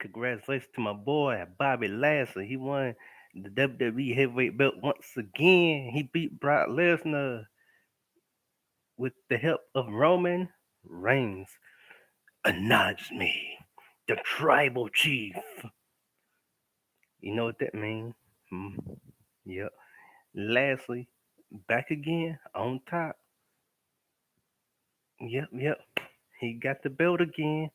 Congratulations to my boy Bobby Lashley. He won the WWE heavyweight belt once again. He beat Brock Lesnar with the help of Roman Reigns. Acknowledge me, the tribal chief. You know what that means? Hmm. Yep. Lashley back again on top. Yep. He got the belt again.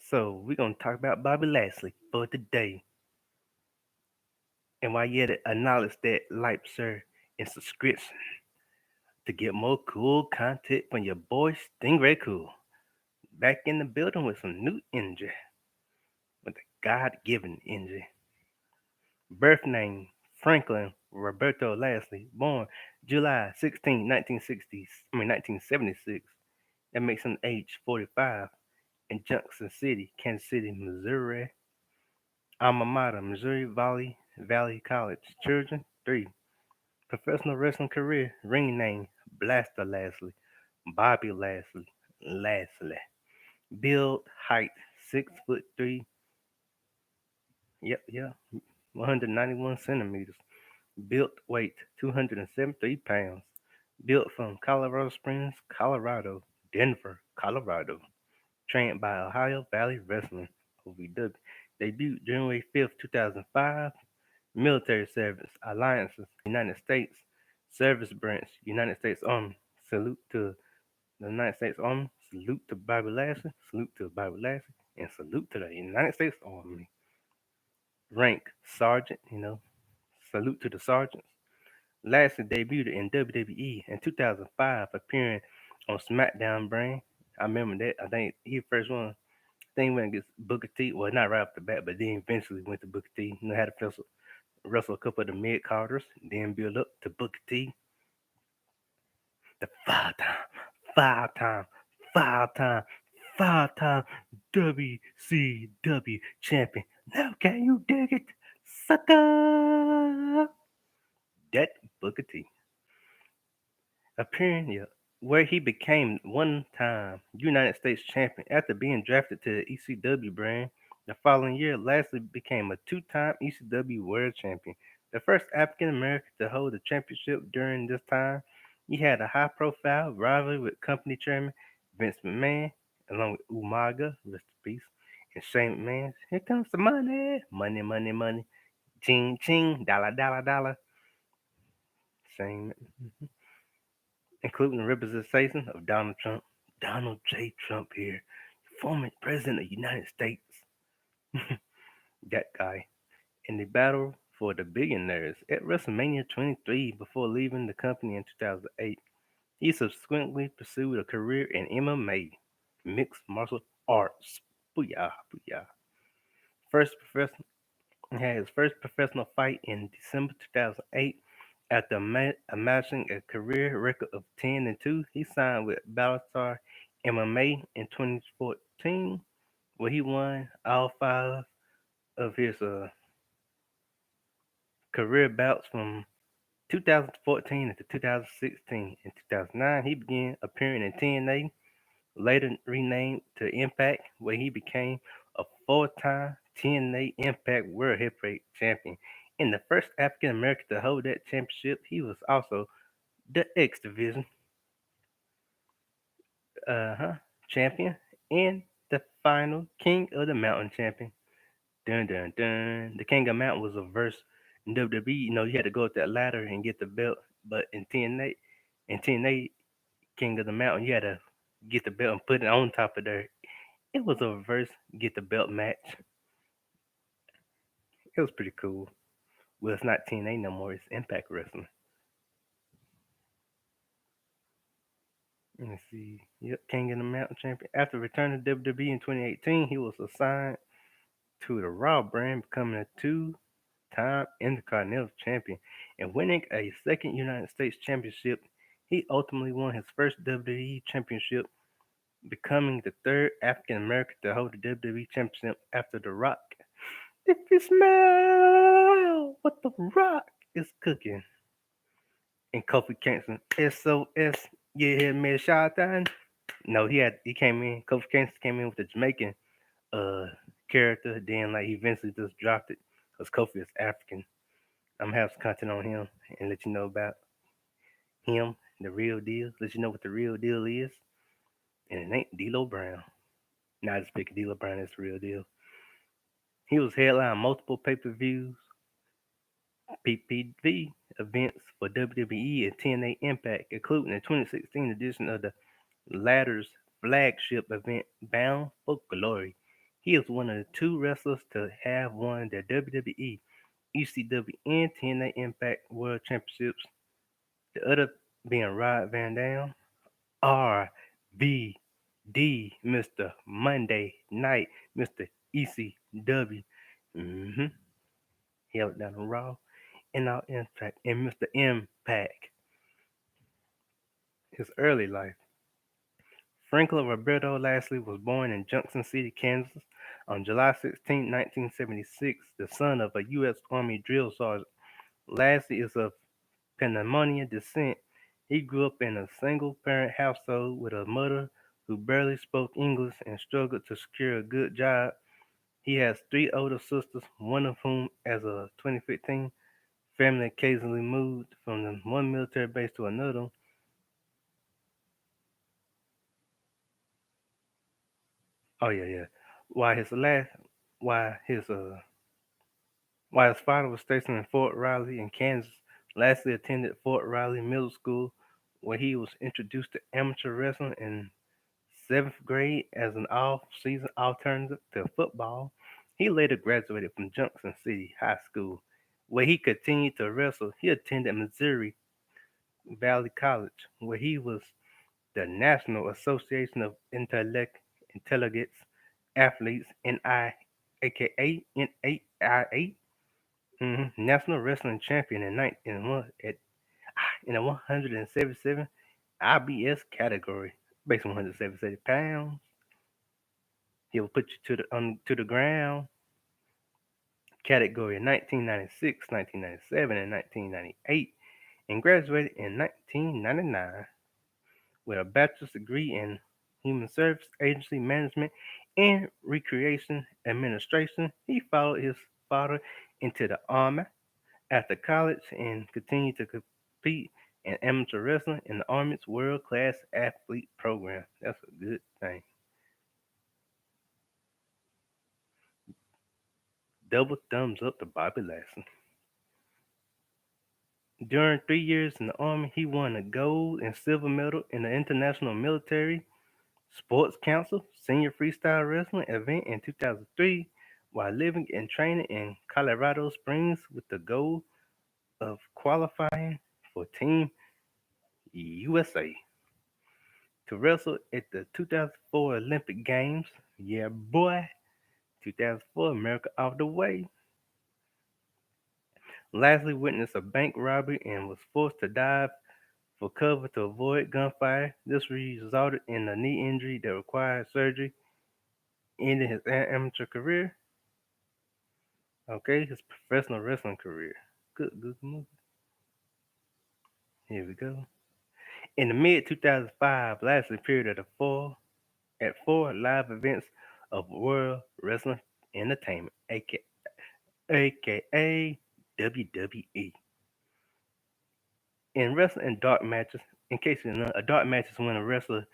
So we're gonna talk about Bobby Lashley for today. And while you're at it, acknowledge that like, share, and subscription to get more cool content from your boy Stingray Cool. Back in the building with some new energy, with a God-given energy. Birth name Franklin Roberto Lashley, born July 16, 1976. That makes him age 45 in Junction City, Kansas City, Missouri. Alma mater, Missouri Valley College. Children, 3. Professional wrestling career, ring name, Blaster Lashley, Bobby Lashley. Build, height, 6'3". Yep, 191 centimeters. Built weight, 273 pounds. Built from Colorado Springs, Colorado, Denver, Colorado. Trained by Ohio Valley Wrestling, OVW. Debuted January 5th, 2005. Military service, alliances, United States. Service branch, United States Army. Salute to the United States Army. Salute to Bobby Lashley. Salute to Bobby Lashley. And salute to the United States Army. Rank, sergeant, salute to the sergeants. Lashley debuted in WWE in 2005, appearing on SmackDown brand. I remember that. I think he first one. I think he went against Booker T. Well, not right off the bat, but then eventually went to Booker T. Had to wrestle a couple of the mid carders, then build up to Booker T, the five-time, five-time, five-time WCW champion. Now can you dig it, sucker? That Booker T. Appearing here, where he became one-time United States champion after being drafted to the ECW brand. The following year, Lashley became a two-time ECW World Champion, the first African American to hold the championship during this time. He had a high-profile rivalry with company chairman Vince McMahon, along with Umaga, rest in peace, and Shane McMahon. Here comes the money, money, ching ching, dollar dollar dollar. Shane including the representation of Donald Trump. Donald J. Trump here, former president of the United States. That guy. In the battle for the billionaires at WrestleMania 23 before leaving the company in 2008. He subsequently pursued a career in MMA, mixed martial arts. Booyah, booyah. First professional had his first professional fight in December 2008. After amassing a career record of 10-2, he signed with Bellator MMA in 2014, where he won all five of his career bouts from 2014 to 2016. In 2009, he began appearing in TNA, later renamed to Impact, where he became a four-time TNA Impact World Heavyweight Champion. And the first African American to hold that championship, he was also the X Division uh-huh, champion and the final King of the Mountain champion. Dun dun dun. The King of the Mountain was a verse in WWE. You had to go up that ladder and get the belt. But in TNA, King of the Mountain, you had to get the belt and put it on top of there. It was a reverse get the belt match. It was pretty cool. Well, it's not TNA no more. It's Impact Wrestling. Let me see. Yep, King of the Mountain champion. After returning to WWE in 2018, he was assigned to the Raw brand, becoming a two-time Intercontinental champion and winning a second United States championship. He ultimately won his first WWE championship, becoming the third African American to hold the WWE championship after The Rock. If you smell what The Rock is cooking. And Kofi Kingston, SOS, you hear me shout down? No, he came in. Kofi Kingston came in with the Jamaican uh character. Then like he eventually just dropped it because Kofi is African. I'm gonna have some content on him and let you know about him, the real deal. Let you know what the real deal is, and it ain't D'Lo Brown. Not just picking D'Lo Brown as the real deal. He was headlining multiple pay-per-views, PPV events for WWE and TNA Impact, including the 2016 edition of the latter's flagship event, Bound for Glory. He is one of the two wrestlers to have won the WWE, ECW, and TNA Impact World Championships. The other being Rod Van Dam, RVD, Mr. Monday Night, Mr. ECW. Mm-hmm. He held it down on Raw and our Impact, and Mr. Impact. His early life. Franklin Roberto Lashley was born in Junction City, Kansas on July 16, 1976, the son of a U.S. Army drill sergeant. Lashley is of Panamanian descent. He grew up in a single-parent household with a mother who barely spoke English and struggled to secure a good job. He has three older sisters, one of whom, as of 2015, family occasionally moved from the one military base to another. Oh yeah, yeah. While his last, while his uh, while his father was stationed in Fort Riley in Kansas, Lashley attended Fort Riley Middle School, where he was introduced to amateur wrestling in seventh grade as an off-season alternative to football. He later graduated from Junction City High School, where he continued to wrestle. He attended Missouri Valley College, where he was the National Association of Intelligence Athletes (NI), aka NAIA, National Wrestling Champion in the 177 IBS category, based on 177 pounds. He'll put you to the ground category in 1996, 1997, and 1998, and graduated in 1999 with a bachelor's degree in human service, agency management, and recreation administration. He followed his father into the army after college and continued to compete in amateur wrestling in the Army's World Class Athlete Program. That's a good thing. Double thumbs up to Bobby Lashley. During 3 years in the Army, he won a gold and silver medal in the International Military Sports Council Senior Freestyle Wrestling event in 2003 while living and training in Colorado Springs with the goal of qualifying for Team USA to wrestle at the 2004 Olympic Games. Yeah, boy. 2004, America off the way. Lashley witnessed a bank robbery and was forced to dive for cover to avoid gunfire. This resulted in a knee injury that required surgery, ending his amateur career. Okay, his professional wrestling career. Good movie. Here we go. In the mid 2005, Lashley appeared at four live events of World Wrestling Entertainment, aka WWE. In wrestling and dark matches, in case you know, a dark match is when a wrestler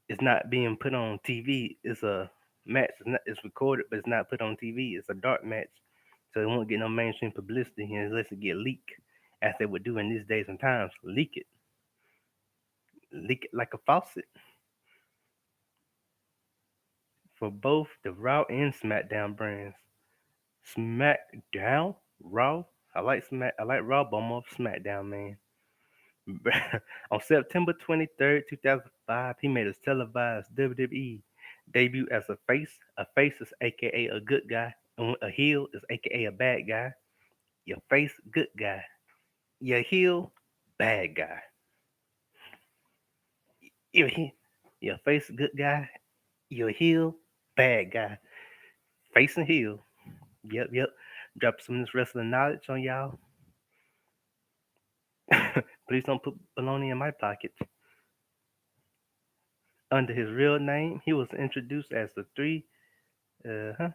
is not being put on TV. It's a match. It's recorded, but it's not put on TV. It's a dark match, so it won't get no mainstream publicity unless it get leaked, as they would do in these days and times. Leak it like a faucet. For both the Raw and SmackDown brands. SmackDown, Raw. I like Raw, but I'm off SmackDown, man. On September 23rd, 2005, he made his televised WWE debut as a face. A face is aka a good guy, and a heel is aka a bad guy. Your face, good guy. Your heel, bad guy. Your, he- your face, good guy. Your heel, bad guy. Face and heel. Yep. Drop some of this wrestling knowledge on y'all. Please don't put baloney in my pocket. Under his real name, he was introduced as the uh, huh,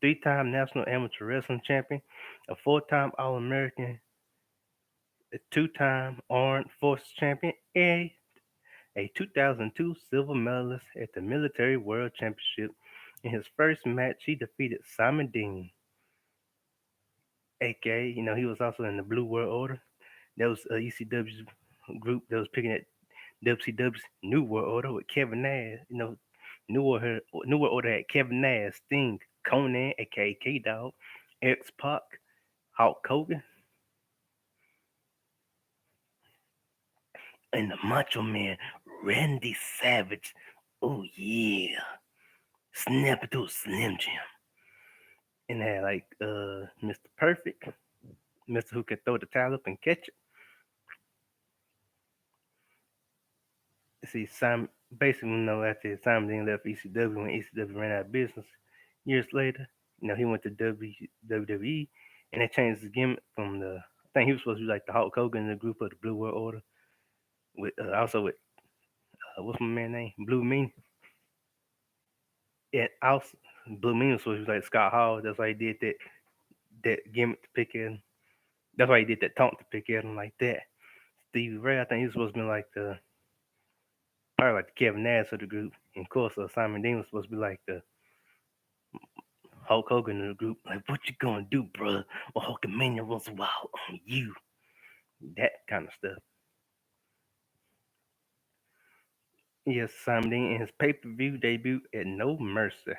three-time national amateur wrestling champion, a four-time All-American, a two-time Armed Forces champion, and a 2002 silver medalist at the Military World Championship. In his first match, he defeated Simon Dean, aka, he was also in the Blue World Order. That was a ECW group that was picking at WCW's New World Order with Kevin Nash. New World Order had Kevin Nash, Sting, Conan, aka K Dog, X Pac, Hulk Hogan, and the Macho Man, Randy Savage. Oh yeah, snap it to a Slim Jim. And they had like Mr. Perfect, Mr. Who can throw the towel up and catch it. See, Simon basically, after Simon then left ECW when ECW ran out of business years later, he went to WWE and they changed his gimmick from I think he was supposed to be like the Hulk Hogan in the group of the Blue World Order with also with what's my man name, Blue Mean, and also Blue Mean was supposed to be like Scott Hall. That's why he did that gimmick to pick at him. That's why he did that taunt to pick at him like that. Stevie Ray, I think he was supposed to be like the probably like the Kevin Nash of the group. And of course, Simon Dean was supposed to be like the Hulk Hogan in the group. Like, what you gonna do, bruh? Well, Hulkamania runs wild on you. That kind of stuff. Yes, Simon Dean in his pay-per-view debut at No Mercy.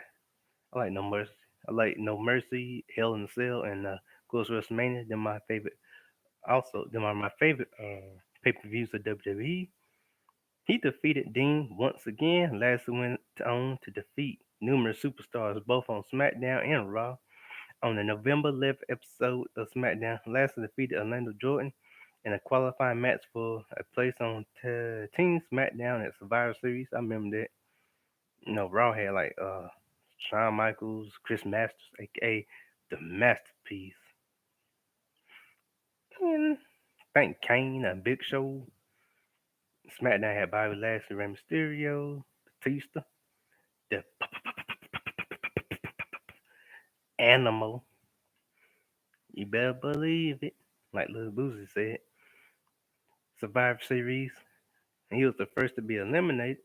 I like No Mercy. I like No Mercy, Hell in a Cell, and of course WrestleMania. They're my favorite. Also, them are my favorite pay-per-views of WWE. He defeated Dean once again. Lashley went on to defeat numerous superstars both on SmackDown and Raw. On the November 11th episode of SmackDown, Lashley defeated Orlando Jordan in a qualifying match for a place on Team SmackDown at Survivor Series. I remember that. Raw had like Shawn Michaels, Chris Masters, aka the Masterpiece, and I think Kane, a Big Show. SmackDown had Bobby Lashley, Rey Mysterio, Batista, the Animal. You better believe it, like Lil Boosie said. Survivor Series. And he was the first to be eliminated.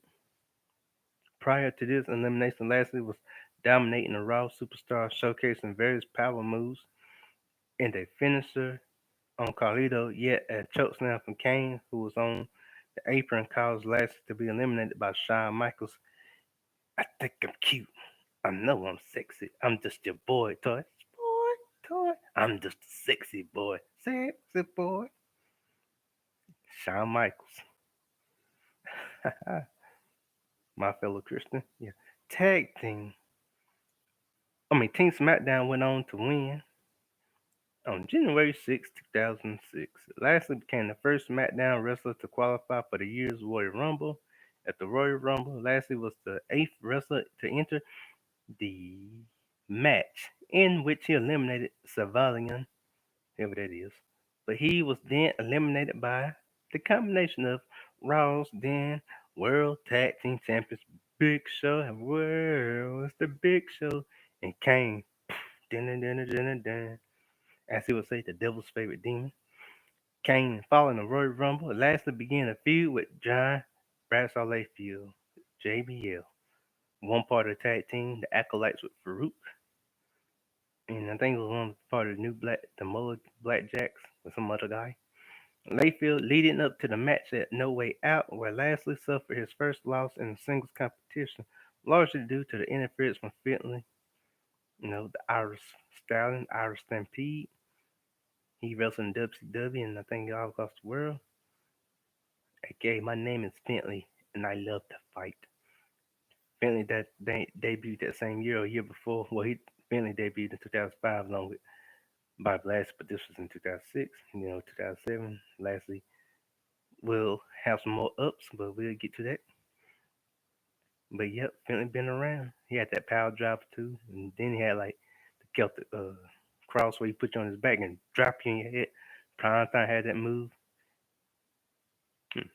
Prior to this elimination, Lashley was dominating the Raw superstar, showcasing various power moves and a finisher on Carlito, yet a chokeslam from Kane, who was on the apron, caused Lashley to be eliminated by Shawn Michaels. I think I'm cute. I know I'm sexy. I'm just your boy toy. Boy toy. I'm just a sexy boy. Sexy boy. Shawn Michaels. My fellow Christian. Yeah. Tag team. Team SmackDown went on to win on January 6, 2006. Lashley became the first SmackDown wrestler to qualify for the year's Royal Rumble. At the Royal Rumble, Lashley was the eighth wrestler to enter the match, in which he eliminated Savalian, whoever that is. But he was then eliminated by the combination of Raw's then World Tag Team Champions Big Show and World's the Big Show and Kane. Dun, dun, dun, dun, dun, dun. As he would say, the devil's favorite demon. Kane, following the Royal Rumble, lastly began a feud with John Bradshaw Layfield, JBL. One part of the tag team, the Acolytes with Farouk. And I think it was one part of the new the Mullet Blackjacks with some other guy. Layfield leading up to the match at No Way Out, where Lashley suffered his first loss in the singles competition, largely due to the interference from Finley, the Irish Stallion, Irish Stampede. He wrestled in WCW and I think all across the world. Okay, my name is Finley and I love to fight. Finley debuted that same year or year before. Well, Finley debuted in 2005 along with Bob Lashley, but this was in 2006. 2007. Lashley will have some more ups, but we'll get to that. But yep, Finley been around. He had that power driver too, and then he had like the Celtic cross where he put you on his back and drop you in your head. Prime time had that move.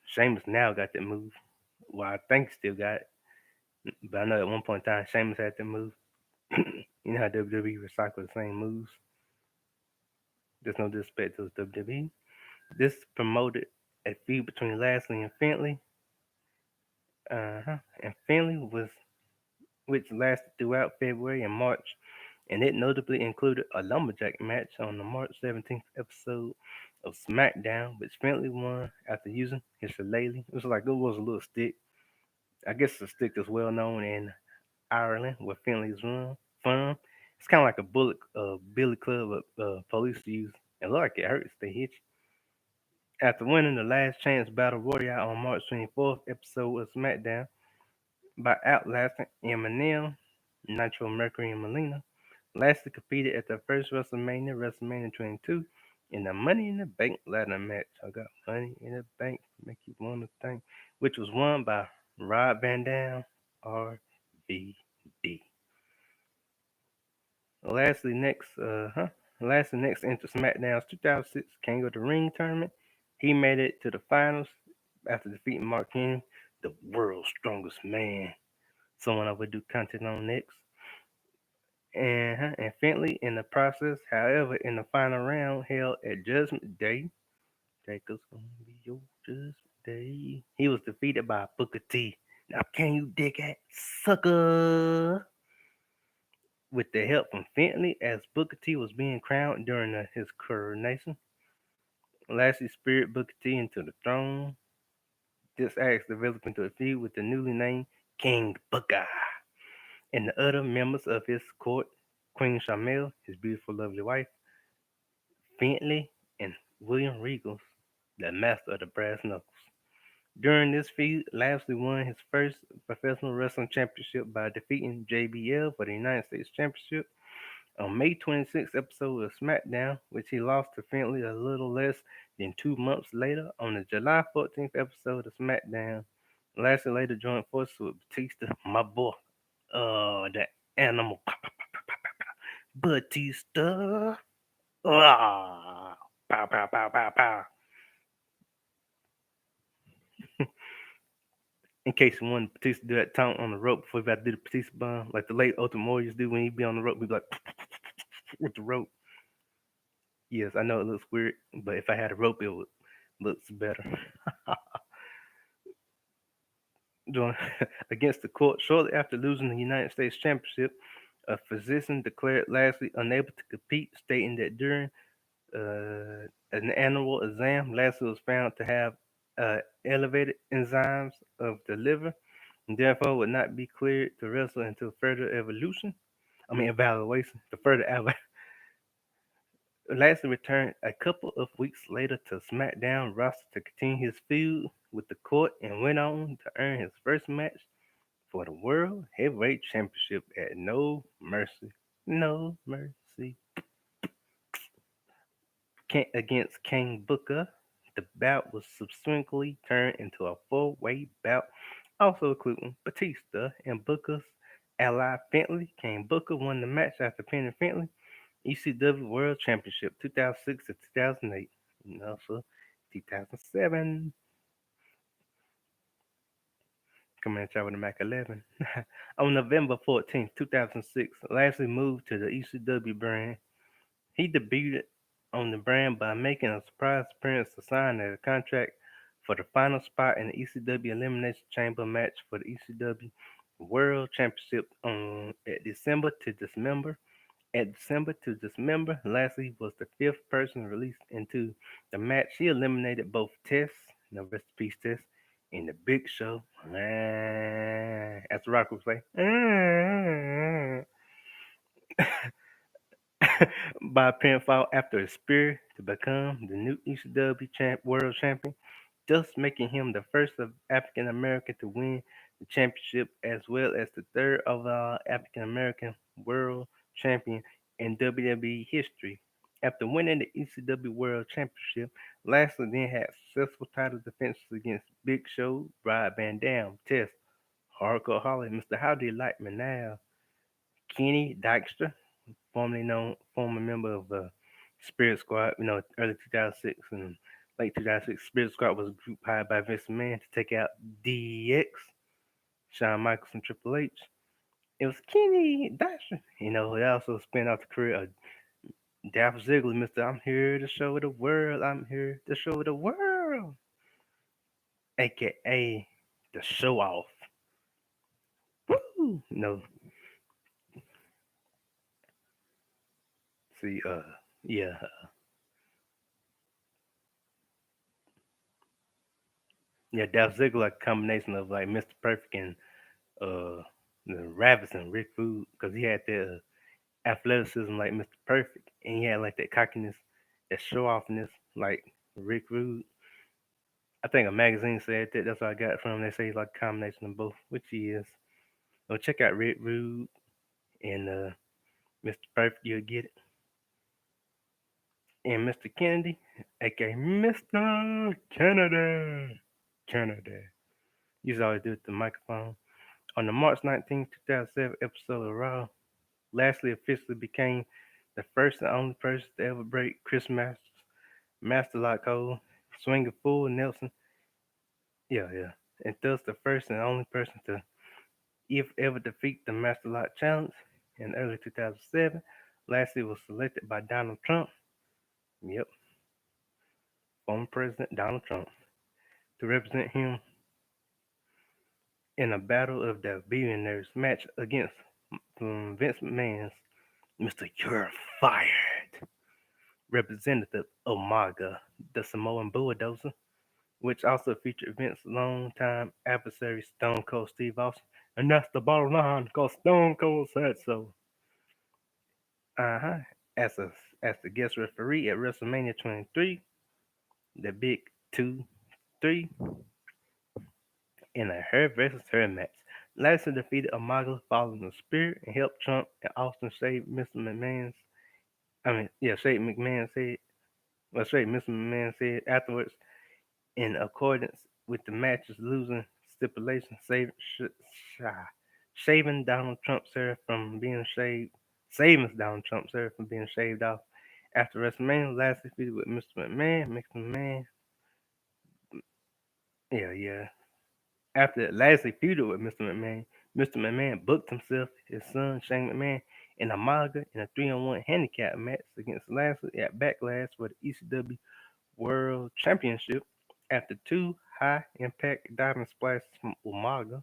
Sheamus now got that move. Well, I think he still got it, but I know at one point in time Sheamus had that move. You know how WWE recycle the same moves. There's no disrespect to WWE. This promoted a feud between Lashley and Finley. And Finley was which lasted throughout February and March, and it notably included a lumberjack match on the March 17th episode of SmackDown, which Finley won after using his shillelagh. It was a little stick. I guess the stick is well known in Ireland, where Finley's from. It's kind of like a billy club police use. It look like it hurts. They hit you. After winning the Last Chance Battle Royale on March 24th episode of SmackDown by outlasting Eminem, Nitro Mercury, and Melina, Lashley competed at the first WrestleMania 22, in the Money in the Bank ladder match. I got Money in the Bank, make you want to think, which was won by Rob Van Dam, RVD. Lastly, next entered SmackDown's 2006 King of the Ring tournament. He made it to the finals after defeating Mark Henry, the world's strongest man. Someone I would do content on next. And Finley in the process. However, in the final round held at Judgment Day, Jacob's gonna be your Judgment Day. He was defeated by Booker T. Now, can you dig that, sucker? With the help from Finley, as Booker T was being crowned during his coronation, Lashley speared Booker T into the throne. This act developed into a feud with the newly named King Booker and the other members of his court, Queen Shamel, his beautiful, lovely wife, Finley, and William Regals, the master of the brass knuckles. During this feud, Lashley won his first professional wrestling championship by defeating JBL for the United States Championship on May 26th episode of SmackDown, which he lost to Finley a little less than 2 months later on the July 14th episode of SmackDown. Lashley later joined forces with Batista, my boy, the animal, Batista. Ah, pow, pow, pow, pow, pow. In case you wanted Batista to do that taunt on the rope before he about to do the Batista bomb, like the late Ultimate Warriors do when he be on the rope, he be like with the rope. Yes, I know it looks weird, but if I had a rope, it would looks better. Join- Against the court, shortly after losing the United States Championship, a physician declared Lashley unable to compete, stating that during an annual exam, Lashley was found to have elevated enzymes of the liver and therefore would not be cleared to wrestle until further evaluation. The further Lashley returned a couple of weeks later to SmackDown roster to continue his feud with the court and went on to earn his first match for the World Heavyweight Championship at No Mercy. No Mercy against King Booker. The bout was subsequently turned into a four-way bout, also including Batista and Booker's ally Finley. King Booker won the match after pinning Finley. ECW World Championship 2006 to 2008. And also 2007. Coming at y'all with the Mac 11. On November 14th, 2006, Lashley moved to the ECW brand. He debuted on the brand by making a surprise appearance to sign a contract for the final spot in the ECW Elimination Chamber match for the ECW World Championship at December to Dismember, Lashley was the fifth person released into the match. He eliminated both Test, no rest in peace Test, and the Big Show. As the Rock would say, by pinfall after a spear to become the new ECW World Champion, thus making him the first of African American to win the championship, as well as the third overall African American World Champion in WWE history. After winning the ECW World Championship, Lashley then had successful title defenses against Big Show, Rob Van Dam, Test, Hardcore Holly, Mr. How Do You Like Me Now, Kenny Dykstra, former member of Spirit Squad, early 2006 and late 2006. Spirit Squad was a group hired by Vince McMahon to take out DX, Shawn Michaels, and Triple H. It was Kenny Dasher. He also spent out the career of Dolph Ziggler, Mr. I'm here to show the world. I'm here to show the world. AKA the show off. Woo! See, yeah, yeah, Dolph Ziggler like a combination of like Mr. Perfect and uh, the Rabbits and Rick Food because he had that athleticism like Mr. Perfect and he had like that cockiness, that show offness like Rick Rude. I think a magazine said that. That's what I got from him. They say he's like a combination of both, which he is. So check out Rick Rude and Mr. Perfect. You'll get it. And Mr. Kennedy, aka Mr. Kennedy. Kennedy. Used to always do it with the microphone. On the March 19th, 2007 episode of Raw, Lashley officially became the first and only person to ever break Chris Masters' Master Lock hold, swing a full Nelson. Yeah, yeah. And thus the first and only person to if ever defeat the Master Lock Challenge. In early 2007, Lashley was selected by Donald Trump, yep, former President Donald Trump, to represent him in a Battle of the Billionaires match against Vince McMahon's Mr. You're Fired representative Umaga, the Samoan Bulldozer, which also featured Vince's longtime adversary Stone Cold Steve Austin. And that's the bottom line, because Stone Cold said so. Uh-huh. As a as the guest referee at WrestleMania 23, the Big 2-3, in a her versus her match. Lashley defeated Umaga following the spear and helped Trump and Austin save Mr. McMahon's. Shake McMahon said. Well, straight Mr. McMahon said afterwards, in accordance with the match's losing stipulation, shaving Donald Trump's hair from being shaved, saving Donald Trump's hair from being shaved off. After WrestleMania, Lashley feuded with Mr. McMahon. Mr. McMahon, yeah, yeah. After Lashley feuded with Mr. McMahon booked himself, his son Shane McMahon, and Amaga in a 3-on-1 handicap match against Lashley at Backlash for the ECW World Championship. After two high impact diving splashes from Umaga,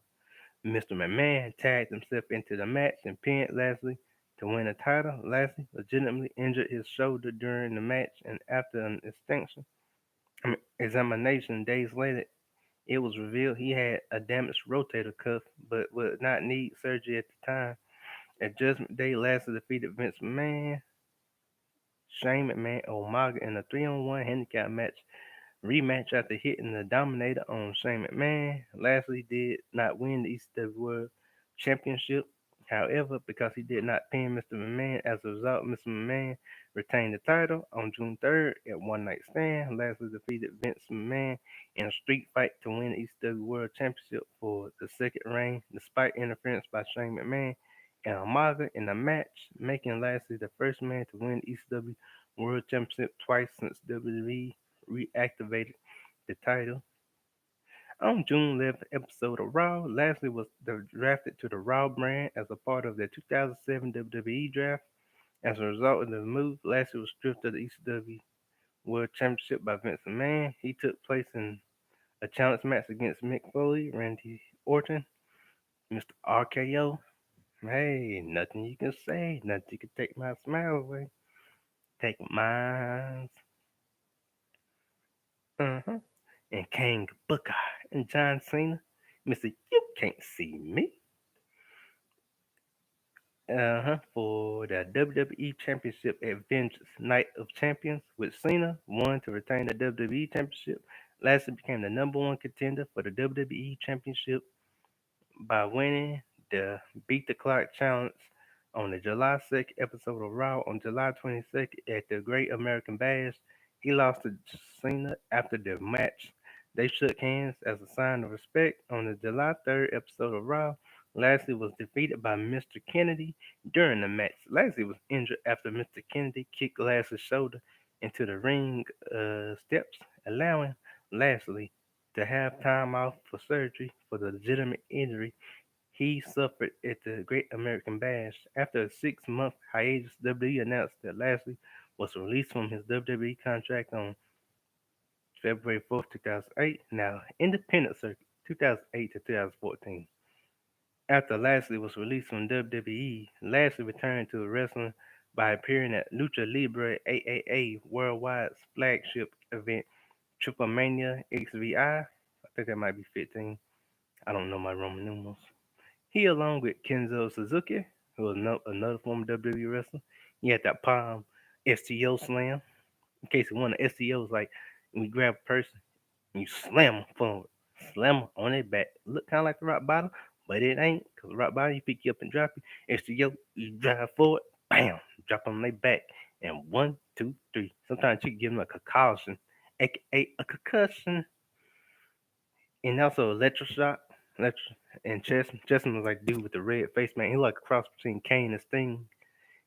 Mr. McMahon tagged himself into the match and pinned Lashley to win the title. Lashley legitimately injured his shoulder during the match, and after an examination days later, it was revealed he had a damaged rotator cuff but would not need surgery at the time. At Judgment Day, Lashley defeated Vince McMahon, Shane McMahon, Umaga in a 3-on-1 handicap match rematch after hitting the Dominator on Shane McMahon. Lashley did not win the ECW World Championship. However, because he did not pin Mr. McMahon, as a result, Mr. McMahon retained the title. On June 3rd, at One Night Stand, Lashley defeated Vince McMahon in a street fight to win the ECW World Championship for the second reign, despite interference by Shane McMahon and Umaga in the match, making Lashley the first man to win the ECW World Championship twice since WWE reactivated the title. On June 11th episode of Raw, Lashley was drafted to the Raw brand as a part of the 2007 WWE draft. As a result of the move, Lashley was stripped of the ECW World Championship by Vince McMahon. He took place in a challenge match against Mick Foley, Randy Orton, Mr. RKO. Hey, nothing you can say, nothing you can take my smile away. Take mine. Uh-huh. And King Booker and John Cena. Mr. You can't see me. For the WWE Championship at Vengeance Night of Champions, with Cena won to retain the WWE Championship. Lashley became the number one contender for the WWE Championship by winning the Beat the Clock Challenge on the July 2nd episode of Raw. On July 22nd at the Great American Bash, he lost to Cena after the match. They shook hands as a sign of respect. On the July 3rd episode of Raw, Lashley was defeated by Mr. Kennedy during the match. Lashley was injured after Mr. Kennedy kicked Lashley's shoulder into the ring steps, allowing Lashley to have time off for surgery for the legitimate injury He suffered at the Great American Bash. After a 6-month hiatus, WWE announced that Lashley was released from his WWE contract on February 4th, 2008. Now, independent circuit, 2008 to 2014. After Lashley was released from WWE, Lashley returned to wrestling by appearing at Lucha Libre AAA Worldwide's flagship event, Triple Mania XVI. I think that might be 15. I don't know my Roman numerals. He, along with Kenzo Suzuki, who was another former WWE wrestler, he had that palm STO slam. In case you want, an STO is like when you grab a person and you slam them forward, slam them on their back. Look kind of like the rock bottom, but it ain't. Because the rock bottom, you pick you up and drop you. STO, you drive forward, bam, drop them on their back. And one, two, three. Sometimes you can give them a concussion, aka a concussion. And also electroshock. Electro and Chessman was like dude with the red face paint. He like a cross between Kane and Sting.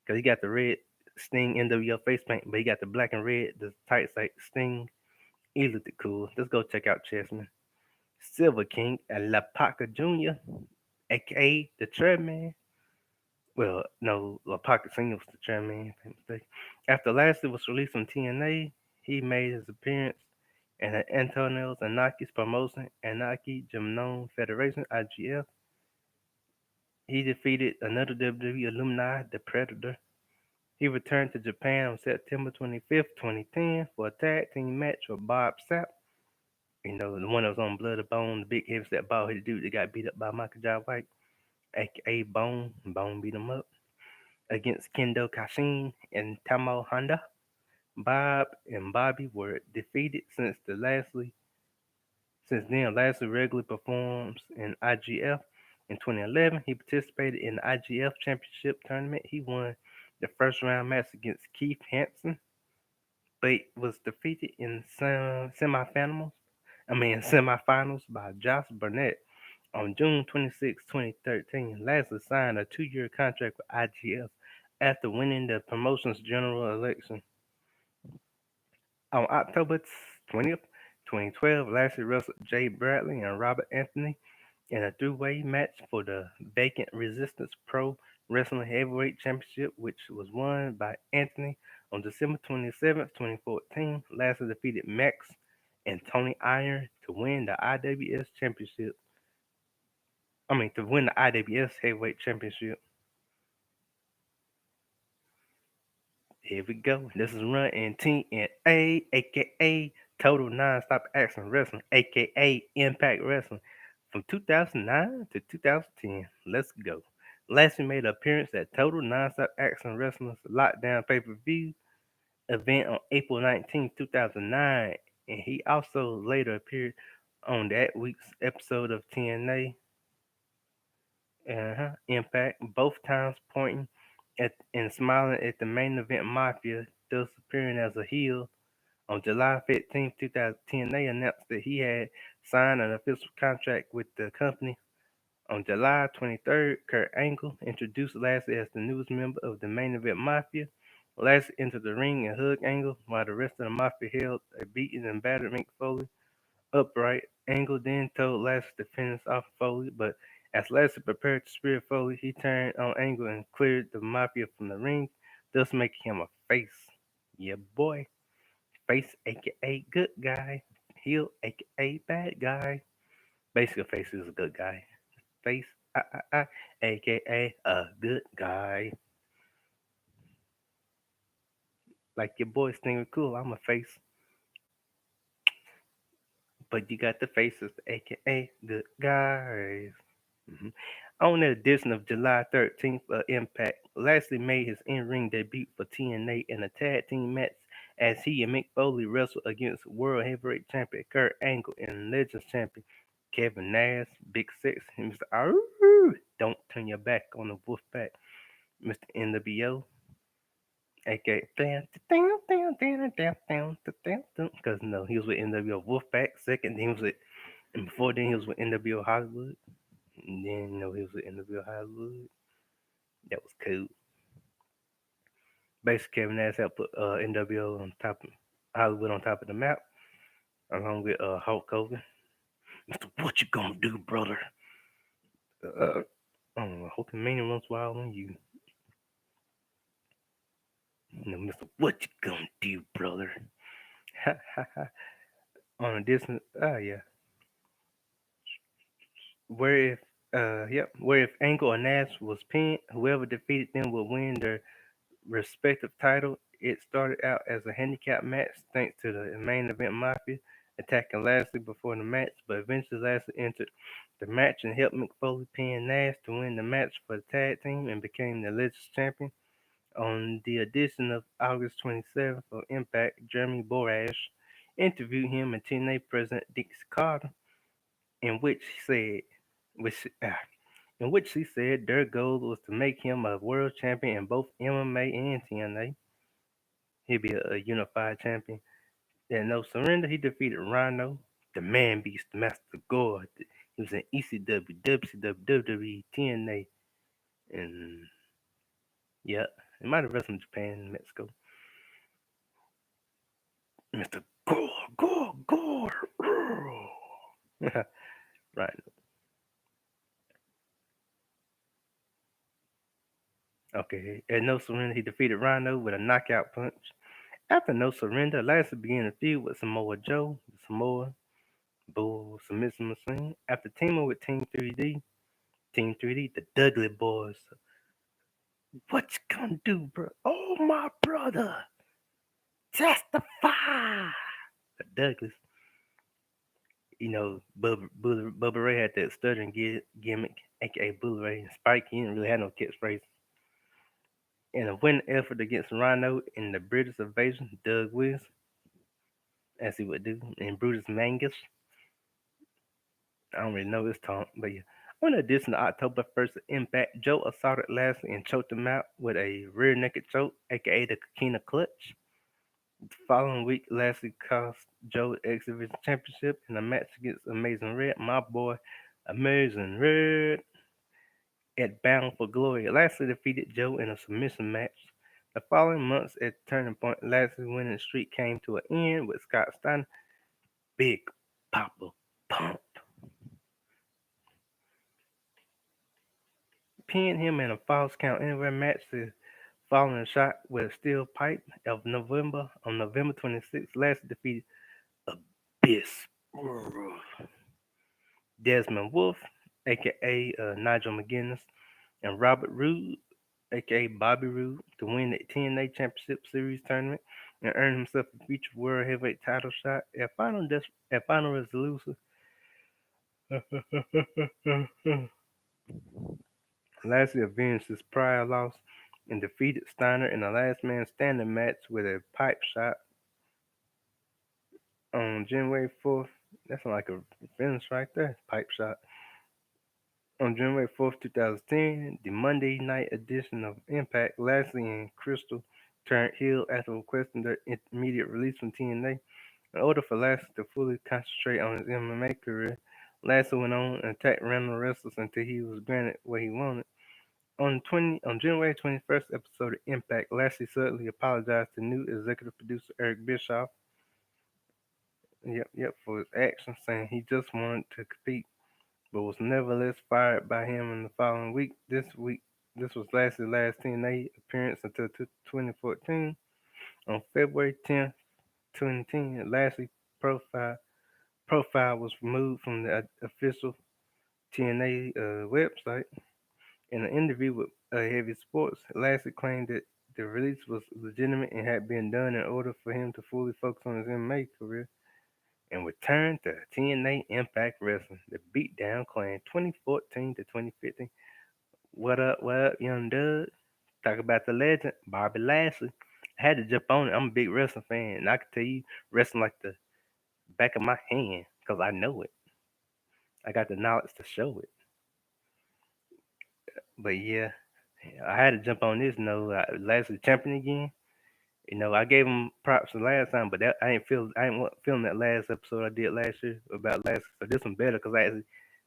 Cause he got the red Sting NWO face paint, but he got the black and red, the tights like Sting. He looked cool. Let's go check out Chessman. Silver King and La Paca Jr., aka the Treadman. Well, no, La Paca Sr. was the Treadman. Mistake. After Lashley was released on TNA, he made his appearance in the Antonio Anaki's promotion, Anaki Gymnome Federation (IGF). He defeated another WWE alumni, the Predator. He returned to Japan on September 25th, 2010 for a tag team match with Bob Sapp. You know, the one that was on Blood and Bone, the big heavy bald headed dude that got beat up by Michael Jai White, aka Bone. Bone beat him up. Against Kendo Kashin and Tamo Honda. Bob and Bobby were defeated since then Lashley regularly performs in IGF. In 2011, he participated in the IGF Championship tournament. He won the first round match against Keith Hansen, but was defeated in semifinals by Josh Burnett. On June 26, 2013, Lashley signed a 2-year contract with IGF after winning the promotion's general election. On October 20th, 2012, Lashley wrestled Jay Bradley and Robert Anthony in a three-way match for the vacant Resistance Pro Wrestling Heavyweight Championship, which was won by Anthony. On December 27th, 2014, Lashley defeated Max and Tony Iron to win the IWS Championship. To win the IWS Heavyweight Championship. Here we go. This is Run in TNA, aka Total Nonstop Action Wrestling, aka Impact Wrestling, from 2009 to 2010. Let's go. Lashley made an appearance at Total Nonstop Action Wrestling's Lockdown pay per view event on April 19, 2009, and he also later appeared on that week's episode of TNA Impact, both times pointing at and smiling at the main event Mafia, thus appearing as a heel. On July 15th, 2010, they announced that he had signed an official contract with the company. On July 23rd, Kurt Angle introduced Lashley as the newest member of the main event Mafia. Lashley entered the ring and hugged Angle while the rest of the Mafia held a beaten and battered Mick Foley upright. Angle then told Lashley to finish off Foley, but as Lashley prepared to spear Foley, he turned on Angle and cleared the Mafia from the ring, thus making him a face. Yeah, boy. Face, aka good guy. Heel, aka bad guy. Basically, face is a good guy. Face, aka a good guy. Like your boy Stinger Cool, I'm a face. But you got the faces, aka good guys. Mhm. On the edition of July 13th Impact, Lashley made his in-ring debut for TNA in a tag team match as he and Mick Foley wrestled against World Heavyweight Champion Kurt Angle and Legends Champion Kevin Nash, Big Six, and Mr. Arr, don't turn your back on the Wolfpack, Mr. NWO, aka because no, he was with NWO Wolfpack second, then he was with, and before then he was with NWO Hollywood. And then he was with NWO Hollywood. That was cool. Basically, Kevin Nash helped put NWO on top of Hollywood on top of the map, along with Hulk Hogan. Mister, what you gonna do, brother? I hope the mania runs wild on you. Mister, what you gonna do, brother? Ha ha ha. On a distance, yeah. Where if, where if Angle or Nash was pinned, whoever defeated them would win their respective title. It started out as a handicap match thanks to the main event Mafia attacking Lashley before the match, but eventually Lashley entered the match and helped Mick Foley pin Nash to win the match for the tag team and became the Legends champion. On the edition of August 27th of Impact, Jeremy Borash interviewed him and TNA President Dixie Carter, in which he said, which, ah, in which he said their goal was to make him a world champion in both MMA and TNA. He'd be a unified champion. At No Surrender, he defeated Rhino, the Man Beast, Master God. He was in ECW, WCW, WWE, TNA, and yeah, he might have wrestled in Japan and Mexico. Mr. Gore, Gore, Gore. Right. Okay. At No Surrender, he defeated Rhino with a knockout punch. After No Surrender, Lashley began a feud with Samoa Joe, the Samoa Bull Submission Machine. After teaming with Team 3D, the Dudley Boys. What you gonna do, bro? Oh, my brother! Testify! The Douglas. Bubba Ray had that stuttering gimmick, aka Bully Ray. And Spike, he didn't really have no catchphrase. In a winning effort against Rhino in the British Invasion, Doug Williams, as he would do, and Brutus Mangus. I don't really know this talk, but yeah. On addition to October 1st Impact, Joe assaulted Lashley and choked him out with a rear naked choke, aka the Kakina Clutch. The following week, Lashley cost Joe the X Division Championship in a match against Amazing Red, my boy Amazing Red. At Bound for Glory, Lashley defeated Joe in a submission match. The following months at Turning Point, Lashley's winning streak came to an end with Scott Steiner, Big Papa Pump, pinning him in a Falls Count Anywhere match. The following shot with a steel pipe on November 26th, Lashley defeated Abyss, Desmond Wolf, aka Nigel McGuinness, and Robert Roode, aka Bobby Roode, to win the TNA Championship Series tournament and earn himself a future World Heavyweight title shot at Final Resolution. Lashley avenged his prior loss and defeated Steiner in a last man standing match with a pipe shot on January 4th. That's like a finish right there, pipe shot. On January 4th, 2010, the Monday night edition of Impact, Lashley and Crystal turned heel after requesting their immediate release from TNA. In order for Lashley to fully concentrate on his MMA career, Lashley went on and attacked random wrestlers until he was granted what he wanted. On January 21st episode of Impact, Lashley suddenly apologized to new executive producer Eric Bischoff. For his actions, saying he just wanted to compete, but was nevertheless fired by him in the following week. This was Lashley's last TNA appearance until 2014. On February 10th, 2010, Lashley's profile was removed from the official TNA website. In an interview with Heavy Sports, Lashley claimed that the release was legitimate and had been done in order for him to fully focus on his MMA career and return to TNA Impact Wrestling, the Beatdown Clan, 2014 to 2015. What up, young Doug? Talk about the legend, Bobby Lashley. I had to jump on it. I'm a big wrestling fan, and I can tell you wrestling like the back of my hand because I know it. I got the knowledge to show it. But yeah, I had to jump on this. Lashley champion again. I gave him props the last time, but I ain't feeling that last episode I did last year about last. So this one better because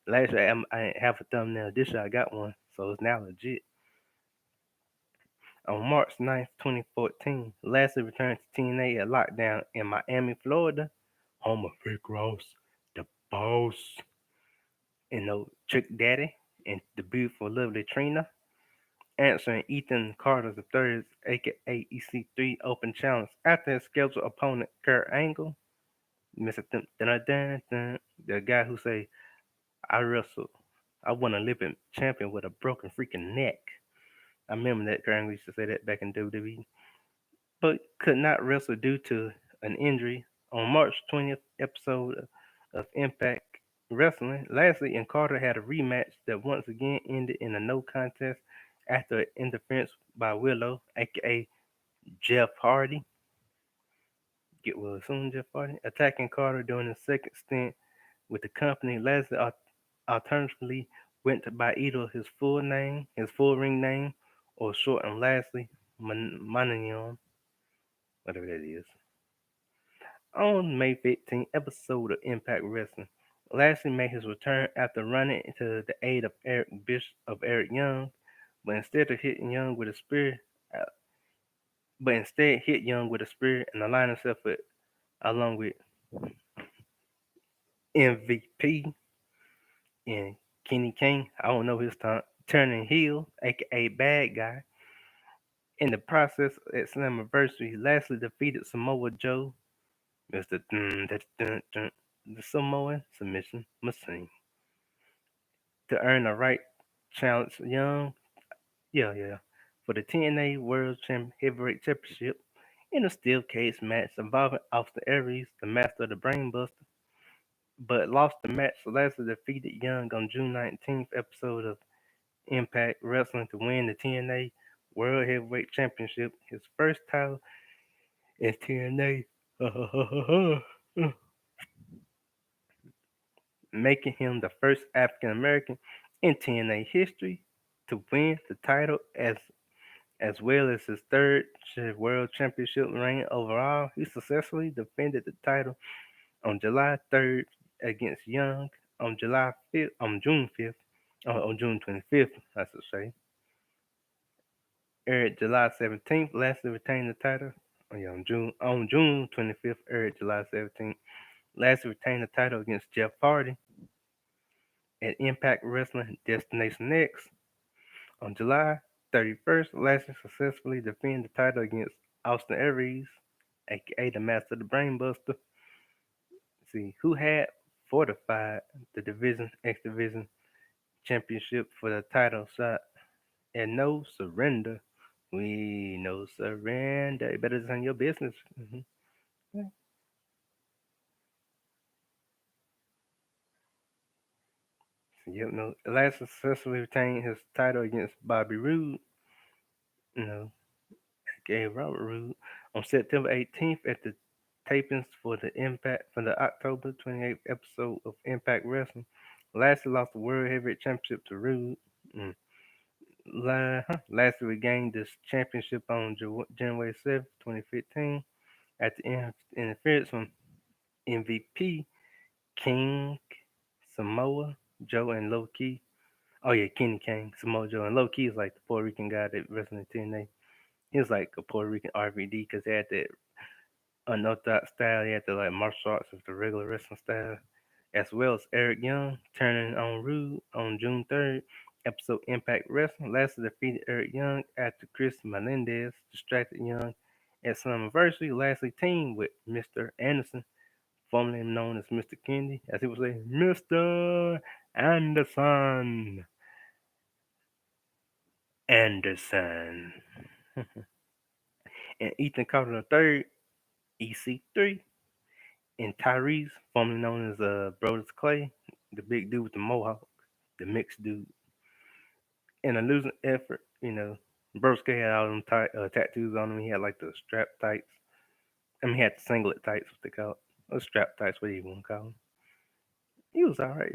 last year I ain't have a thumbnail. This year I got one, so it's now legit. On March 9th, 2014, Lashley returned to TNA at Lockdown in Miami, Florida, home of Rick Ross, the boss, Trick Daddy, and the beautiful, lovely Trina, answering Ethan Carter's third, aka EC3 Open Challenge after his scheduled opponent Kurt Angle, Mr. The guy who say, I wrestled, I won a living champion with a broken freaking neck. I remember that Kurt Angle used to say that back in WWE, but could not wrestle due to an injury on March 20th episode of Impact Wrestling. Lashley and Carter had a rematch that once again ended in a no contest after interference by Willow, aka Jeff Hardy. Get well soon, Jeff Hardy. Attacking Carter during his second stint with the company. Lashley alternatively went by either his full name, his full ring name, or shortened Lashley Mononym, whatever that is. On May 15th episode of Impact Wrestling, Lashley made his return after running to the aid of Eric Young, but instead of hitting Young with a spear, uh, but instead hit Young with a spear and aligned himself with, along with MVP and Kenny King. I don't know his time, turning heel, aka bad guy. In the process at Slammiversary, Lashley defeated Samoa Joe, Mr. The Samoan submission machine, to earn the right challenge Young, yeah, for the TNA World Heavyweight Championship in a steel cage match involving Austin Aries, the master of the Brainbuster, but lost the match. Lashley defeated Young on June 19th episode of Impact Wrestling to win the TNA World Heavyweight Championship, his first title in TNA, making him the first African American in TNA history to win the title as well as his third world championship reign overall. He successfully defended the title on July 3rd against Young, on July 5th, on June 5th, on June 25th, I should say. Aired July 17th, Lashley retained the title. Oh, yeah, on June 25th, aired July 17th. Lashley retained the title against Jeff Hardy at Impact Wrestling Destination X. On July 31st, Lashley successfully defended the title against Austin Aries, aka the Master of the Brainbuster. See, who had fortified the Division X Division Championship for the title shot, and no surrender. We no surrender. You better just your business. Yep, no. Lashley successfully retained his title against Bobby Roode, you know, aka Robert Roode, on September 18th at the tapings for the October 28th episode of Impact Wrestling. Lashley lost the World Heavyweight Championship to Roode. Mm. Lashley regained this championship on January 7th, 2015, at the interference from MVP King, Samoa Joe, and Low Key. Oh yeah, Kenny King, Samoa Joe, and Low Key is like the Puerto Rican guy that wrestling in TNA. He was like a Puerto Rican RVD because he had that unorthodox style. He had the like martial arts of the regular wrestling style, as well as Eric Young turning on Rude on June 3rd. Episode Impact Wrestling. Lashley defeated Eric Young after Chris Melendez distracted Young at Slammiversary. Lashley teamed with Mr. Anderson, formerly known as Mr. Kennedy, as he would say, Mr. Anderson. Anderson. And Ethan Carter III, EC3, and Tyrese, formerly known as Brodus Clay, the big dude with the mohawk, the mixed dude. In a losing effort, Brodus had all them tattoos on him. He had like the strap tights. I mean, he had the singlet tights, what they call it. Or strap tights, what do you want to call them. He was alright.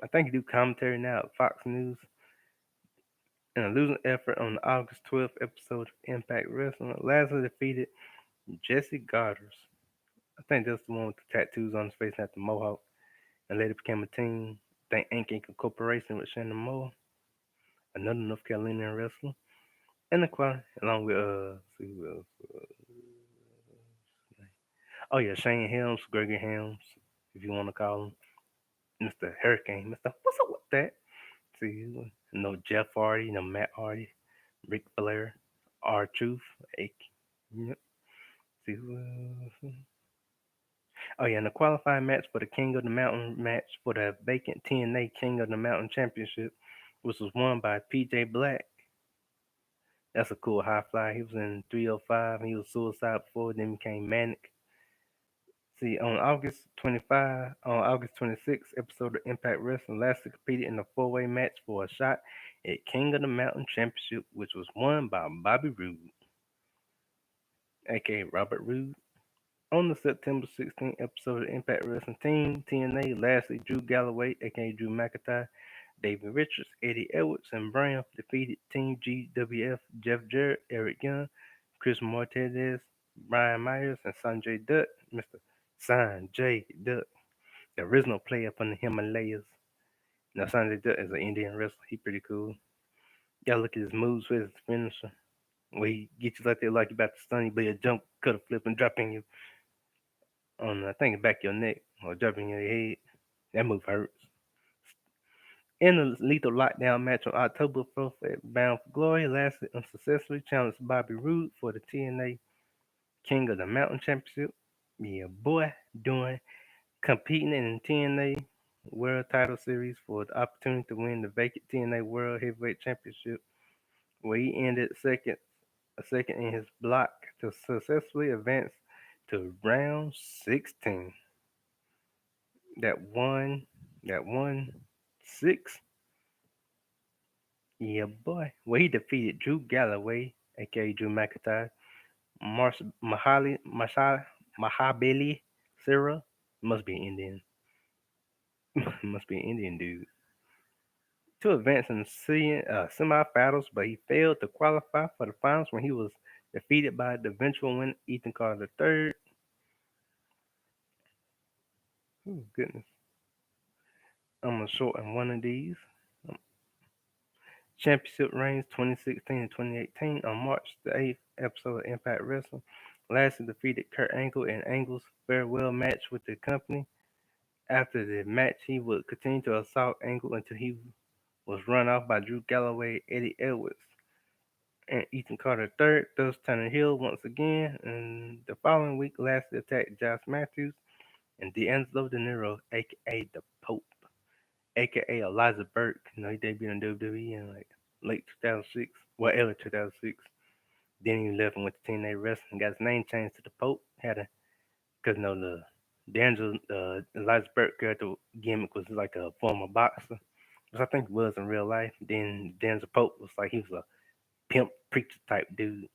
I think he do commentary now at Fox News. In a losing effort on the August 12th episode of Impact Wrestling, Lashley defeated Jesse Garders. I think that's the one with the tattoos on his face and had the mohawk, and later became a team. I think Inc. Corporation with Shannon Moore, another North Carolina wrestler, and the quality, along with see who else. Oh yeah, Shane Helms, Gregory Helms, if you want to call him Mr. Hurricane, Mr. What's up with that? See, no Jeff Hardy, no Matt Hardy, Ric Flair, R-Truth. Yep. See who else? Oh yeah, and the qualifying match for the King of the Mountain match for the vacant TNA King of the Mountain Championship, which was won by PJ Black. That's a cool high fly. He was in 305. He was suicide before, then became manic. See, on August 26th, episode of Impact Wrestling, Lashley competed in a four-way match for a shot at King of the Mountain Championship, which was won by Bobby Roode, aka Robert Roode. On the September 16th episode of Impact Wrestling Team TNA, Lashley, Drew Galloway, aka Drew McIntyre, David Richards, Eddie Edwards, and Brown defeated Team GWF Jeff Jarrett, Eric Young, Chris Martinez, Brian Myers, and Sanjay Dutt, Mr. Sanjay Dutt, the original player from the Himalayas. Now Sanjay Dutt is an Indian wrestler. He pretty cool. Y'all look at his moves with his finisher. Where he gets you like that like you about to stun you, but he'll jump, cut a flip, and drop in you on I think the back of your neck or drop in your head. That move hurts. In a lethal lockdown match on October 4th at Bound for Glory, Lashley unsuccessfully challenged Bobby Roode for the TNA King of the Mountain Championship. Yeah, boy, doing competing in the TNA World Title Series for the opportunity to win the vacant TNA World Heavyweight Championship, where he ended a second in his block to successfully advance to round 16. That one 6. Yeah, boy. Where he defeated Drew Galloway, aka Drew McIntyre, Mahabali Sarah. Must be an Indian. Must be an Indian dude. To advance in the semifinals, but he failed to qualify for the finals when he was defeated by the eventual winner Ethan Carter III. Oh, goodness. I'm going to shorten one of these. Championship reigns 2016 and 2018 on March the 8th episode of Impact Wrestling. Lashley defeated Kurt Angle in Angle's farewell match with the company. After the match, he would continue to assault Angle until he was run off by Drew Galloway, Eddie Edwards, and Ethan Carter III, thus turning heel once again. And the following week, Lashley attacked Josh Matthews and D'Angelo De Niro, aka the Pope, aka Eliza Burke. You know, he debuted in WWE in like late 2006, well, early 2006. Then he left and went to TNA Wrestling, got his name changed to the Pope. Because you know the D'Angelo, Eliza Burke character gimmick was like a former boxer, which I think he was in real life. Then D'Angelo Pope was like he was a pimp preacher type dude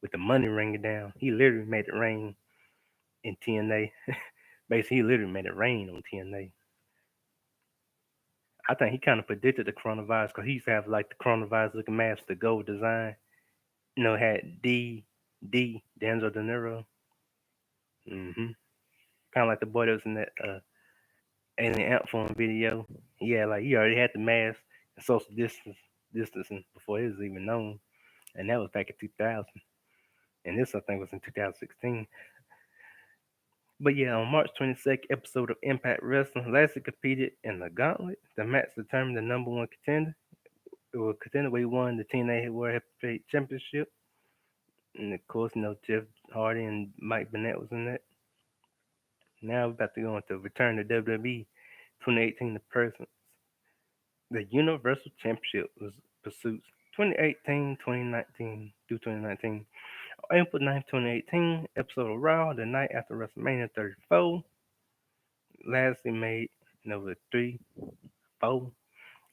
with the money ringing down. He literally made it rain in TNA. Basically, he literally made it rain on TNA. I think he kind of predicted the coronavirus because he used to have like the coronavirus looking mask, the gold design. You know, had D D'Angelo De Niro. Mm-hmm. Kind of like the boy that was in that Alien Ant Farm video. Yeah, like he already had the mask and social distancing before it was even known, and that was back in 2000. And this I think was in 2016. But yeah, on March 22nd episode of Impact Wrestling, Lashley competed in the Gauntlet. The match determined the number one contender. It was contender where he won the TNA World Heavyweight Championship. And of course, you know, Jeff Hardy and Mike Burnett was in that. Now we're about to go into Return to WWE 2018 the present. The Universal Championship was pursued 2018, 2019 through 2019. On April 9th, 2018, episode of Raw, the night after WrestleMania 34, Lashley made number 3, 4.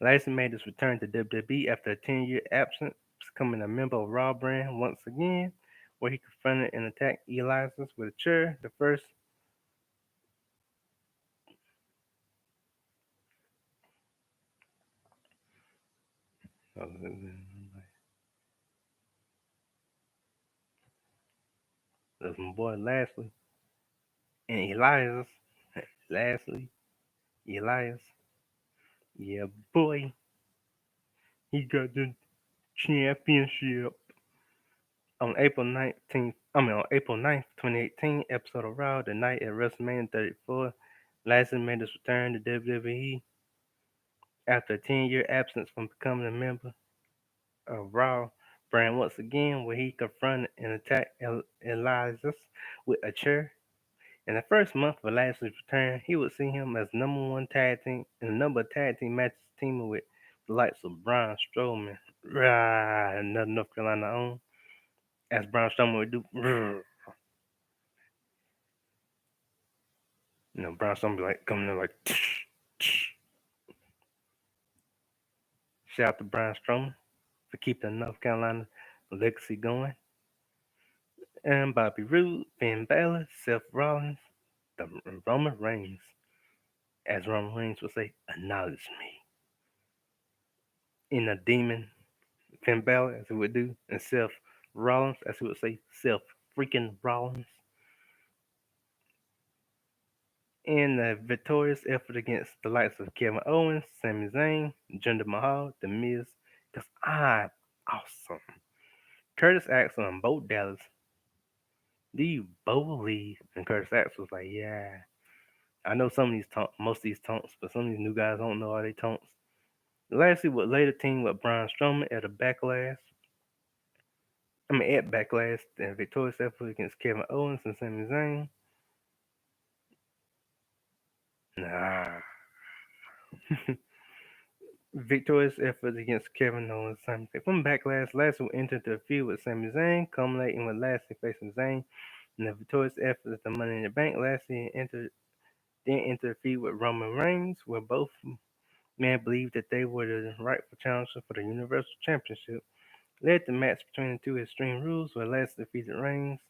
Lashley made his return to WWE after a 10-year absence, becoming a member of Raw brand once again, where he confronted and attacked Elias with a chair. The first oh, that's my boy Lashley and Elias. Lashley, Elias, yeah, boy, he got the championship. On April 9th, 2018, episode of Raw, the night at WrestleMania 34, Lashley made his return to WWE. After a 10-year absence from becoming a member of Raw, Brand once again where he confronted and attacked Elias with a chair. In the first month of Lashley's return, he would see him as number one tag team in a number of tag team matches teaming with the likes of Braun Strowman, another North Carolina own, as Braun Strowman would do. Braun Strowman be like coming in like, shout out to Braun Strowman for keeping the North Carolina legacy going. And Bobby Roode, Finn Balor, Seth Rollins, the Roman Reigns, as Roman Reigns would say, acknowledge me. In a demon, Finn Balor, as he would do, and Seth Rollins, as he would say, Seth freaking Rollins. In a victorious effort against the likes of Kevin Owens, Sami Zayn, Jinder Mahal, The Miz, because I'm awesome. Curtis Axel and Bo Dallas, do you believe? And Curtis Axel was like, yeah. I know some of these most of these taunts, but some of these new guys don't know all they taunts. Lastly, would later team with Braun Strowman at at Backlash, the victorious effort against Kevin Owens and Sami Zayn. Nah. Victorious effort against Kevin Owens and Sami Zayn. From Backlash, Lashley would enter the feud with Sami Zayn, culminating with Lashley facing Zayn in the victorious effort at the Money in the Bank. Lashley entered the feud with Roman Reigns, where both men believed that they were the rightful challengers for the Universal Championship. Led the match between the two Extreme Rules, where Lashley defeated Reigns,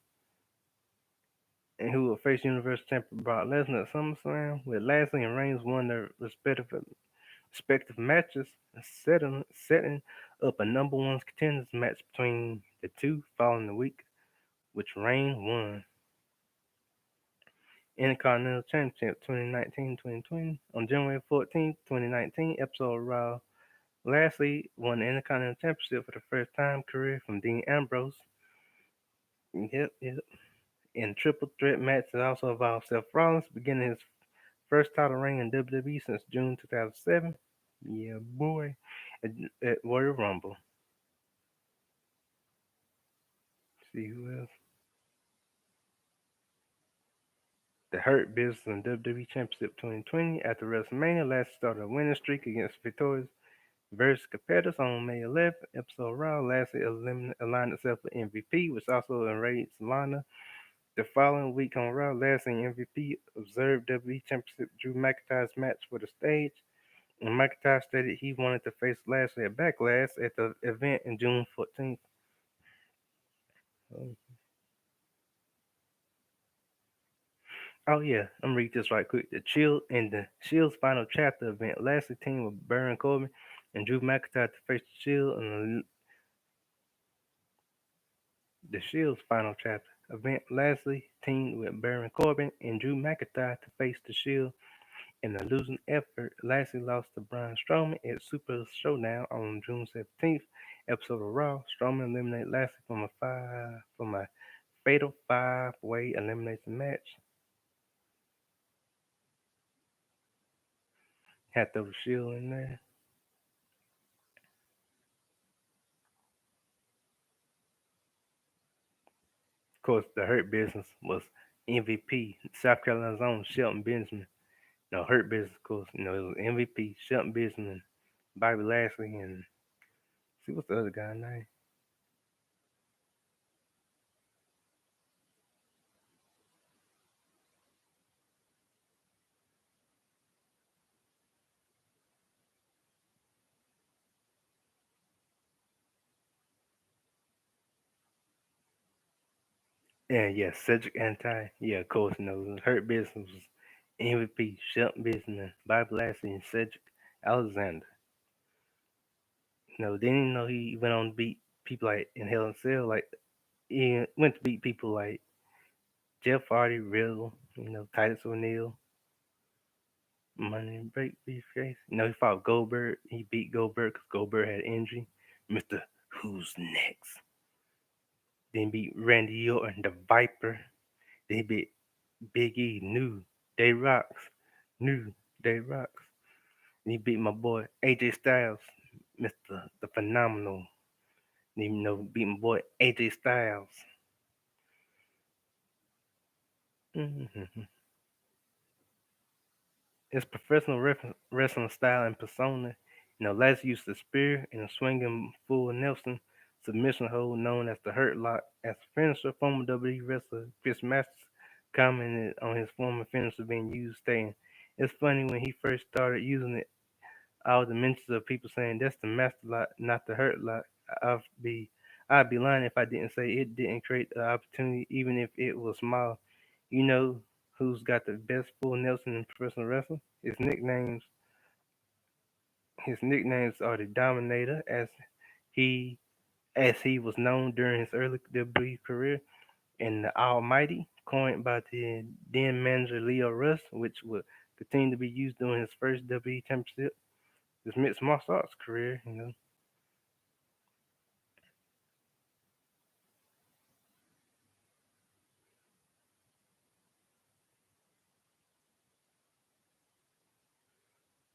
and who will face Universal Champion Brock Lesnar at SummerSlam, with Lashley and Reigns won their respective matches, setting up a number one contenders match between the two following the week, which Reigns won. Intercontinental Championship 2019-2020 on January 14th, 2019, episode of Raw. Lashley won the Intercontinental Championship for the first time career from Dean Ambrose. Yep. In triple threat match that also involved Seth Rollins, beginning his first title reign in WWE since June 2007. Yeah, boy. At Royal Rumble. See who else? The Hurt Business and WWE Championship 2020. After WrestleMania, Lashley started a winning streak against victorious various competitors on May 11th. Episode Raw, Lashley aligned itself with MVP, which also enraged Lana. The following week on Raw, Lashley and MVP observed WWE Championship Drew McIntyre's match for the stage, and McIntyre stated he wanted to face Lashley at Backlash at the event in June 14th. Oh yeah, I'm gonna read this right quick. The Shield's final chapter event, Lashley teamed with Baron Corbin and Drew McIntyre to face the Shield in the Shield's final chapter event. Lashley teamed with Baron Corbin and Drew McIntyre to face the Shield in a losing effort. Lashley lost to Braun Strowman at Super Showdown on June 17th. Episode of Raw. Strowman eliminated Lashley from a fatal five-way elimination match. Had to throw the Shield in there. Of course, the Hurt Business was MVP, South Carolina's own Shelton Benjamin. No, Hurt Business, of course, it was MVP, Shelton Benjamin, Bobby Lashley, and see what's the other guy's name? And yeah, Cedric Anti. Yeah, of course, Hurt Business was MVP, Shelton Benjamin, Bobby Lashley, and Cedric Alexander. Didn't you know he went on to beat people like in Hell in a Cell, like he went to beat people like Jeff Hardy, Riddle, Titus O'Neil, Money and Break Beefcake. He fought Goldberg. He beat Goldberg because Goldberg had injury. Mr. Who's Next? Then beat Randy Orton, the Viper. Then he beat Big E, New Day Rocks. New Day Rocks. He beat my boy AJ Styles, Mr. the Phenomenal. Beat my boy AJ Styles. hmm His professional wrestling style and persona, Lashley used the spear and a swinging full Nelson submission hold known as the Hurt Lock. As a finisher, former WWE wrestler Chris Masters commented on his former finisher being used, stating, "It's funny when he first started using it, all the mentions of people saying that's the Master Lock, not the Hurt Lock. I'd be I'd be lying if I didn't say it didn't create the opportunity, even if it was small. You know who's got the best full Nelson in professional wrestling? His nicknames are the Dominator, he he was known during his early WWE career, and the Almighty, coined by the then manager Leo Rush, which would continue to be used during his first WWE Championship. His mixed martial arts career,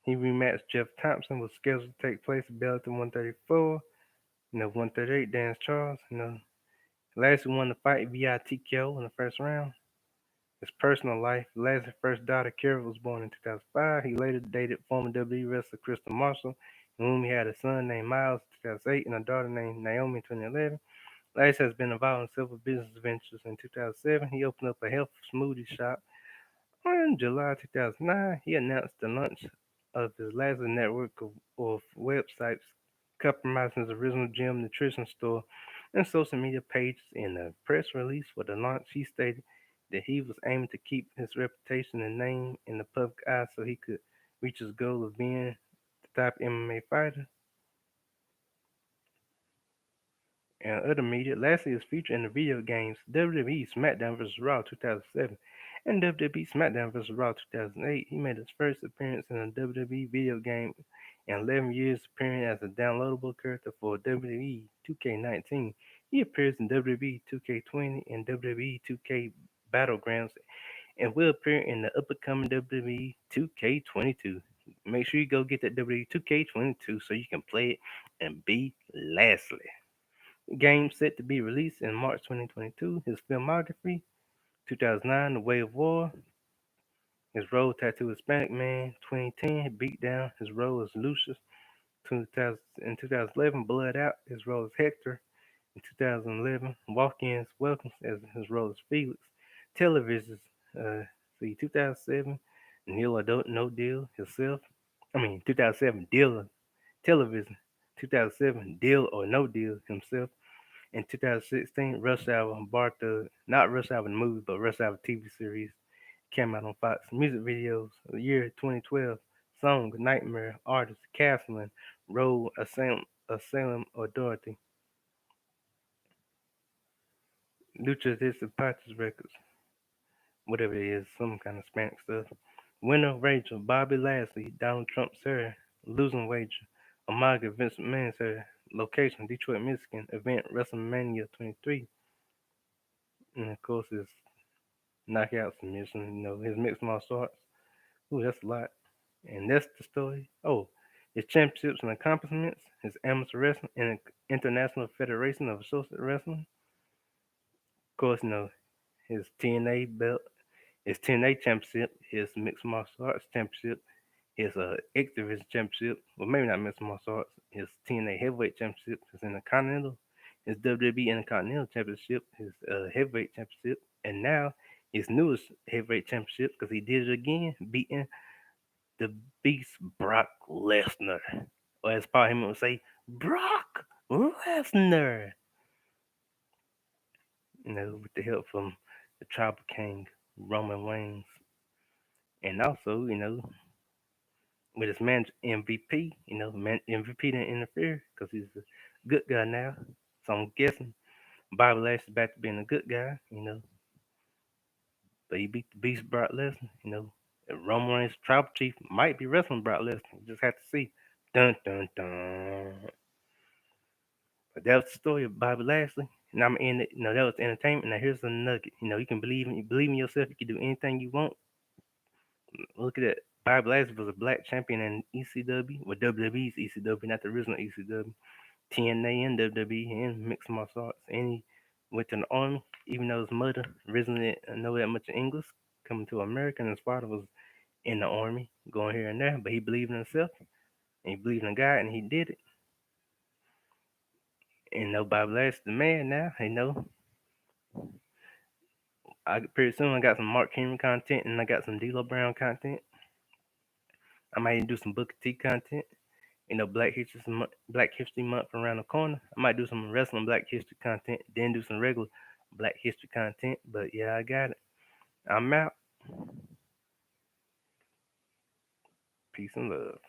he rematched Jeff Thompson, was scheduled to take place at Bellator 134. 138, Dan Charles. Lashley won the fight via TKO in the first round. His personal life: Lashley's first daughter, Kara, was born in 2005. He later dated former WWE wrestler Crystal Marshall, with whom he had a son named Miles in 2008 and a daughter named Naomi in 2011. Lashley has been involved in several business ventures. In 2007, he opened up a health smoothie shop. In July 2009, he announced the launch of his Lashley network of websites, compromising his original gym nutrition store and social media pages. In a press release for the launch, he stated that he was aiming to keep his reputation and name in the public eye so he could reach his goal of being the top MMA fighter. And other media, Lashley is featured in the video games WWE SmackDown vs. Raw 2007 and WWE SmackDown vs. Raw 2008. He made his first appearance in a WWE video game in 11 years, appearing as a downloadable character for WWE 2K19. He appears in WWE 2K20 and WWE 2K Battlegrounds and will appear in the upcoming WWE 2K22. Make sure you go get that WWE 2K22 so you can play it and be Lashley. Game set to be released in March 2022. His filmography: 2009, The Way of War. His role: Tattoo Hispanic Man. 2010, Beat Down. His role as Lucius. 2000, in 2011, Blood Out. His role as Hector. In 2011, Walk-Ins Welcomes as his role as Felix. Televisions. Uh, 2007, Deal or No Deal himself. 2007, Deal Television. 2007, Deal or No Deal himself. In 2016, Rush Hour Bar Thug, not Rush Hour the movie, but Rush Hour TV series, came out on Fox. Music videos: the year 2012, song Nightmare, artist Castling, Road, Asylum or Dorothy. Lucha Dispatches Records, whatever it is, some kind of Spanish stuff. Winner: Rachel, Bobby Lashley, Donald Trump's hair, losing wager, Omega, Vince McMahon's hair. Location: Detroit, Michigan. Event: WrestleMania 23. And of course, it's knockout submission. His mixed martial arts. Ooh, that's a lot. And that's the story. Oh, his championships and accomplishments. His amateur wrestling and International Federation of Associate Wrestling. Of course, his TNA belt, his TNA championship, his mixed martial arts championship, his X Division championship. Well, maybe not mixed martial arts. His TNA heavyweight championship, his Intercontinental, his WWE Intercontinental championship, his heavyweight championship, and now his newest heavyweight championship because he did it again, beating the Beast Brock Lesnar, or as Paul Heyman would say, Brock Lesnar. With the help from the Tribal King Roman Reigns, and also with his manager MVP. MVP didn't interfere because he's a good guy now. So I'm guessing Bobby Lashley's back to being a good guy. But he beat the Beast Brock Lesnar. And Roman Reigns' tribal chief might be wrestling Brock Lesnar. You just have to see. Dun dun dun. But that was the story of Bobby Lashley. And I'm in it. That was entertainment. Now here's a nugget. You can believe in yourself. You can do anything you want. Look at that. Bobby Lashley was a black champion in ECW, well WWE's ECW, not the original ECW, TNA and WWE and mixed martial arts. And he went to the army, even though his mother originally didn't know that much English, coming to America, and his father was in the army, going here and there, but he believed in himself, and he believed in God, and he did it. And no Bobby Lashley the man now, I pretty soon I got some Mark Henry content, and I got some D'Lo Brown content. I might even do some Booker T content. Black History Month around the corner. I might do some wrestling Black History content, then do some regular Black History content. But yeah, I got it. I'm out. Peace and love.